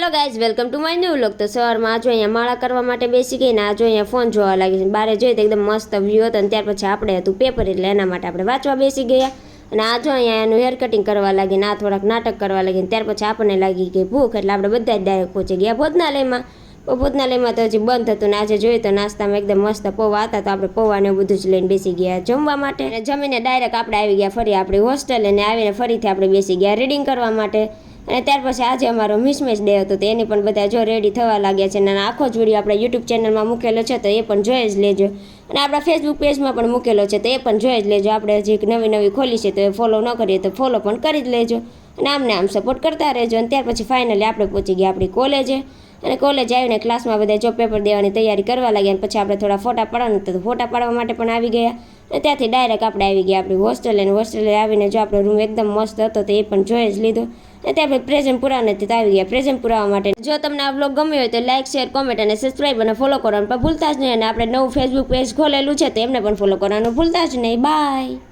Hello guys, welcome to my new vlog. તો સવારમાં આજો અહીંયા માળા કરવા માટે બેસી ગઈ ને આજો અહીંયા ફોન જોવા લાગી છે। બારે જોઈ તો એકદમ મસ્ત વ્યૂ હતો ને ત્યાર પછી આપણે હતું પેપર, એટલે એના માટે આપણે વાંચવા બેસી ગયા અને આજો અહીંયા એનું હેર કટિંગ કરવા લાગી ને આ થોડાક નાટક કરવા લાગી ને ત્યાર પછી આપણને લાગી ગઈ ભૂખ, એટલે આપણે બધા જ ડાયરેક્ટ પહોંચી ગયા ભોજનાલયમાં। ભોજનાલયમાં તો હજી બંધ હતું ને આજે જોઈએ તો નાસ્તામાં એકદમ મસ્ત પૌવા હતા, તો આપણે પૌવાને એવું બધું જ લઈને બેસી ગયા જમવા માટે અને જમીને ડાયરેક્ટ આપણે આવી ગયા ફરી આપણી હોસ્ટેલે ને આવીને ફરીથી આપણે બેસી ગયા રીડિંગ કરવા માટે। અને ત્યાર પછી આજે અમારો મિસમેચ ડે હતો, તો એની પણ બધા જો રેડી થવા લાગ્યા છે અને આખો જ વિડીયો આપણે યુટ્યુબ ચેનલમાં મૂકેલો છે, તો એ પણ જોઈ જ લેજો અને આપણા ફેસબુક પેજમાં પણ મૂકેલો છે, તો એ પણ જોઈ જ લેજો। આપણે હજી નવી ખોલી છે તો એ ફોલો ન કરીએ તો ફોલો પણ કરી જ લેજો અને આમને આમ સપોર્ટ કરતા રહેજો। અને ત્યાર પછી ફાઇનલી આપણે પહોંચી ગયા આપણી કોલેજે અને કોલેજ આવીને ક્લાસમાં બધા જો પેપર દેવાની તૈયારી કરવા લાગ્યા અને પછી આપણે થોડા ફોટા પાડવાનું તો ફોટા પાડવા માટે પણ આવી ગયા અને ત્યાંથી ડાયરેક્ટ આપણે આવી ગયા આપણી હોસ્ટેલે અને હોસ્ટેલે આવીને જો આપણો રૂમ એકદમ મસ્ત હતો તો એ પણ જોઈ જ લીધો અને ત્યાં પ્રેઝન્ટ પુરાવા નથી તો આવી ગયા પ્રેઝન્ટ પુરાવા માટે। જો તમને આ વ્લોગ ગમ્યો હોય તો લાઇક, શેર, કોમેન્ટ અને સબસ્ક્રાઈબ અને ફોલો કરવાનું પણ ભૂલતા જ નહીં અને આપણે નવું ફેસબુક પેજ ખોલેલું છે તો એમને પણ ફોલો કરવાનું ભૂલતા જ નહીં। બાય।